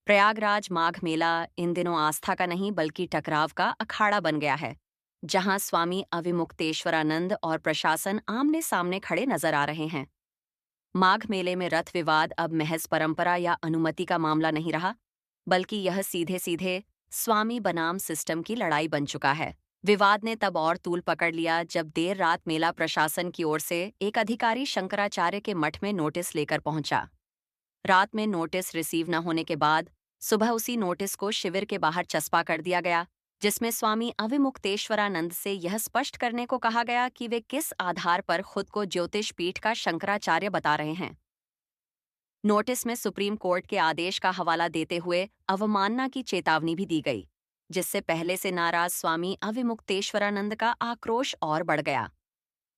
प्रयागराज माघ मेला इन दिनों आस्था का नहीं बल्कि टकराव का अखाड़ा बन गया है, जहां स्वामी अविमुक्तेश्वरानंद और प्रशासन आमने सामने खड़े नजर आ रहे हैं। माघ मेले में रथ विवाद अब महज परंपरा या अनुमति का मामला नहीं रहा, बल्कि यह सीधे सीधे स्वामी बनाम सिस्टम की लड़ाई बन चुका है। विवाद ने तब और तूल पकड़ लिया जब देर रात मेला प्रशासन की ओर से एक अधिकारी शंकराचार्य के मठ में नोटिस लेकर पहुंचा। रात में नोटिस रिसीव न होने के बाद सुबह उसी नोटिस को शिविर के बाहर चस्पा कर दिया गया, जिसमें स्वामी अविमुक्तेश्वरानंद से यह स्पष्ट करने को कहा गया कि वे किस आधार पर खुद को ज्योतिष पीठ का शंकराचार्य बता रहे हैं। नोटिस में सुप्रीम कोर्ट के आदेश का हवाला देते हुए अवमानना की चेतावनी भी दी गई, जिससे पहले से नाराज स्वामी अविमुक्तेश्वरानंद का आक्रोश और बढ़ गया।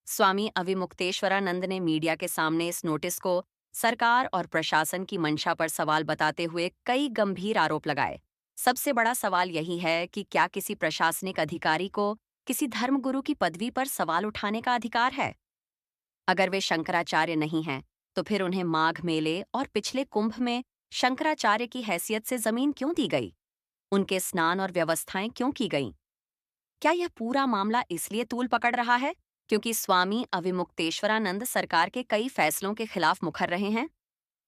स्वामी अविमुक्तेश्वरानंद ने मीडिया के सामने इस नोटिस को सरकार और प्रशासन की मंशा पर सवाल बताते हुए कई गंभीर आरोप लगाए। सबसे बड़ा सवाल यही है कि क्या किसी प्रशासनिक अधिकारी को किसी धर्मगुरु की पदवी पर सवाल उठाने का अधिकार है? अगर वे शंकराचार्य नहीं हैं, तो फिर उन्हें माघ मेले और पिछले कुंभ में शंकराचार्य की हैसियत से जमीन क्यों दी गई? उनके स्नान और व्यवस्थाएं क्यों की गईं? क्या यह पूरा मामला इसलिए तूल पकड़ रहा है क्योंकि स्वामी अविमुक्तेश्वरानंद सरकार के कई फैसलों के खिलाफ मुखर रहे हैं?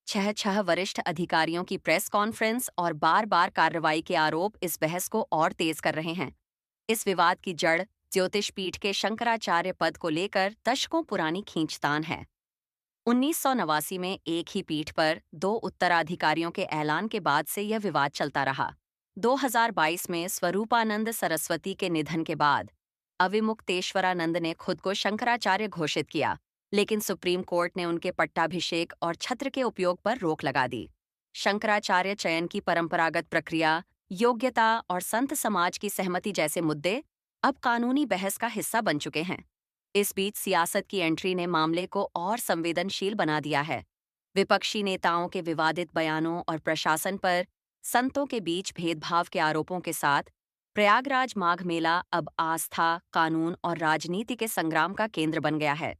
छह छह वरिष्ठ अधिकारियों की प्रेस कॉन्फ्रेंस और बार बार कार्रवाई के आरोप इस बहस को और तेज कर रहे हैं। इस विवाद की जड़ ज्योतिष पीठ के शंकराचार्य पद को लेकर दशकों पुरानी खींचतान है। 1989 में एक ही पीठ पर दो उत्तराधिकारियों के ऐलान के बाद से यह विवाद चलता रहा। 2022 में स्वरूपानंद सरस्वती के निधन के बाद अविमुक्तेश्वरानंद ने खुद को शंकराचार्य घोषित किया, लेकिन सुप्रीम कोर्ट ने उनके पट्टाभिषेक और छत्र के उपयोग पर रोक लगा दी। शंकराचार्य चयन की परंपरागत प्रक्रिया, योग्यता और संत समाज की सहमति जैसे मुद्दे अब कानूनी बहस का हिस्सा बन चुके हैं। इस बीच सियासत की एंट्री ने मामले को और संवेदनशील बना दिया है। विपक्षी नेताओं के विवादित बयानों और प्रशासन पर संतों के बीच भेदभाव के आरोपों के साथ प्रयागराज माघ मेला अब आस्था, कानून और राजनीति के संग्राम का केंद्र बन गया है।